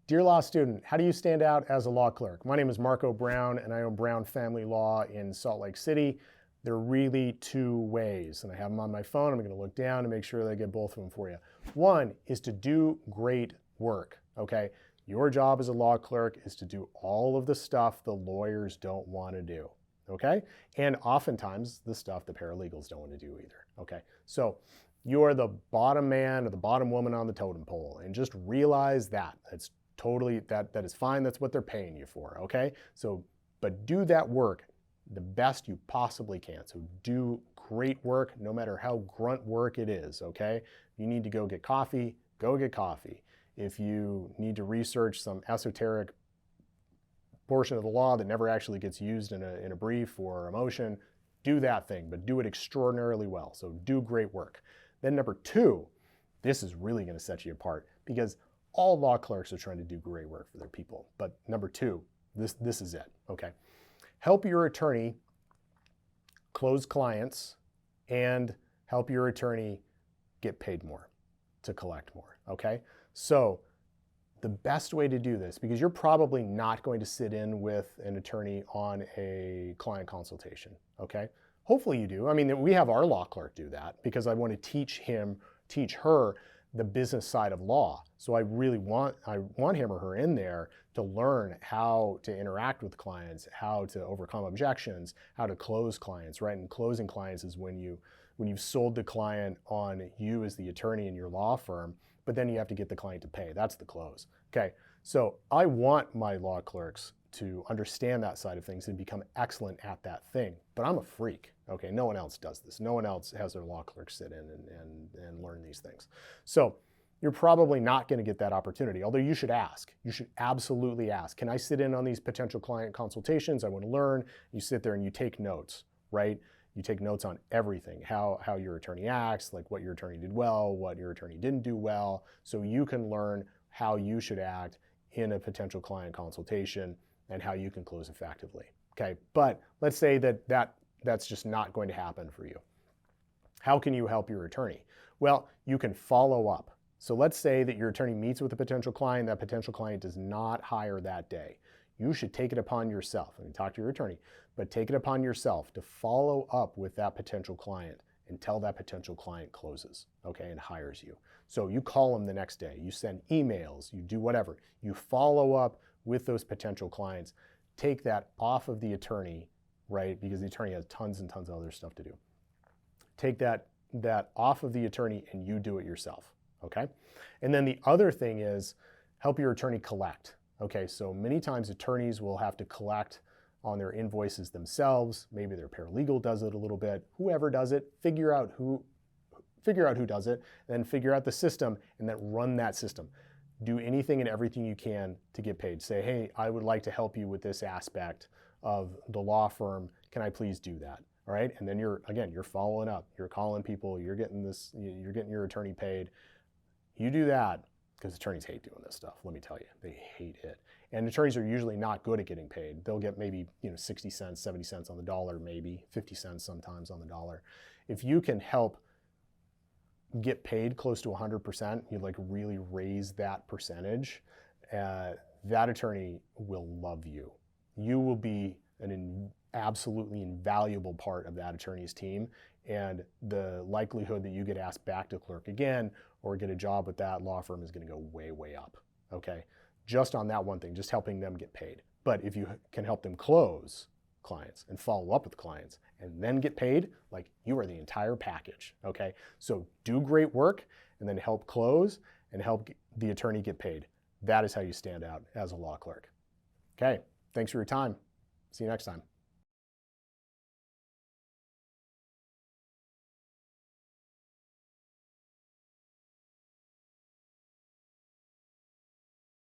Dear law student, how do you stand out as a law clerk? My name is Marco Brown and I own Brown Family Law in Salt Lake City. There are really two ways, and I have them on my phone. I'm going to look down to make sure that I get both of them for you. One is to do great work, okay? Your job as a law clerk is to do all of the stuff the lawyers don't want to do, okay? And oftentimes the stuff the paralegals don't want to do either, okay? So you're the bottom man or the bottom woman on the totem pole, and just realize that. That's totally, that is fine. That's what they're paying you for, okay? So, but do that work the best you possibly can. So do great work, no matter how grunt work it is, okay? You need to go get coffee, go get coffee. If you need to research some esoteric portion of the law that never actually gets used in a brief or a motion, do that thing, but do it extraordinarily well. So do great work. Then number two, this is really going to set you apart, because all law clerks are trying to do great work for their people. But number two, this is it, okay? Help your attorney close clients and help your attorney get paid more, to collect more, okay? So the best way to do this, because you're probably not going to sit in with an attorney on a client consultation, okay? Hopefully you do. I mean, we have our law clerk do that because I want to teach her the business side of law. So I really want him or her in there to learn how to interact with clients, how to overcome objections, how to close clients, right? And closing clients is when you've sold the client on you as the attorney in your law firm, but then you have to get the client to pay. That's the close. Okay, so I want my law clerks to understand that side of things and become excellent at that thing. But I'm a freak, okay? No one else does this. No one else has their law clerk sit in and learn these things. So you're probably not gonna get that opportunity, although you should ask. You should absolutely ask. Can I sit in on these potential client consultations? I wanna learn. You sit there and you take notes, right? You take notes on everything, how your attorney acts, like what your attorney did well, what your attorney didn't do well, so you can learn how you should act in a potential client consultation and how you can close effectively, okay? But let's say that's just not going to happen for you. How can you help your attorney? Well, you can follow up. So let's say that your attorney meets with a potential client, that potential client does not hire that day. You should take it upon yourself, I mean, talk to your attorney, but take it upon yourself to follow up with that potential client until that potential client closes, okay, and hires you. So you call them the next day, you send emails, you do whatever. You follow up with those potential clients. Take that off of the attorney, right, because the attorney has tons and tons of other stuff to do. Take that off of the attorney and you do it yourself, okay? And then the other thing is help your attorney collect. Okay, so many times attorneys will have to collect on their invoices themselves. Maybe their paralegal does it a little bit. Whoever does it, figure out who does it, then figure out the system and then run that system. Do anything and everything you can to get paid. Say, hey, I would like to help you with this aspect of the law firm. Can I please do that? All right, and then you're following up. You're calling people. You're getting your attorney paid. You do that. Because attorneys hate doing this stuff, let me tell you. They hate it. And attorneys are usually not good at getting paid. They'll get maybe 60 cents, 70 cents on the dollar, maybe 50 cents sometimes on the dollar. If you can help get paid close to 100%, you like really raise that percentage, that attorney will love you. You will be an absolutely invaluable part of that attorney's team, and the likelihood that you get asked back to clerk again or get a job with that law firm is going to go way, way up, okay? Just on that one thing, just helping them get paid. But if you can help them close clients and follow up with clients and then get paid, like you are the entire package, okay? So do great work and then help close and help the attorney get paid. That is how you stand out as a law clerk. Okay, thanks for your time. See you next time.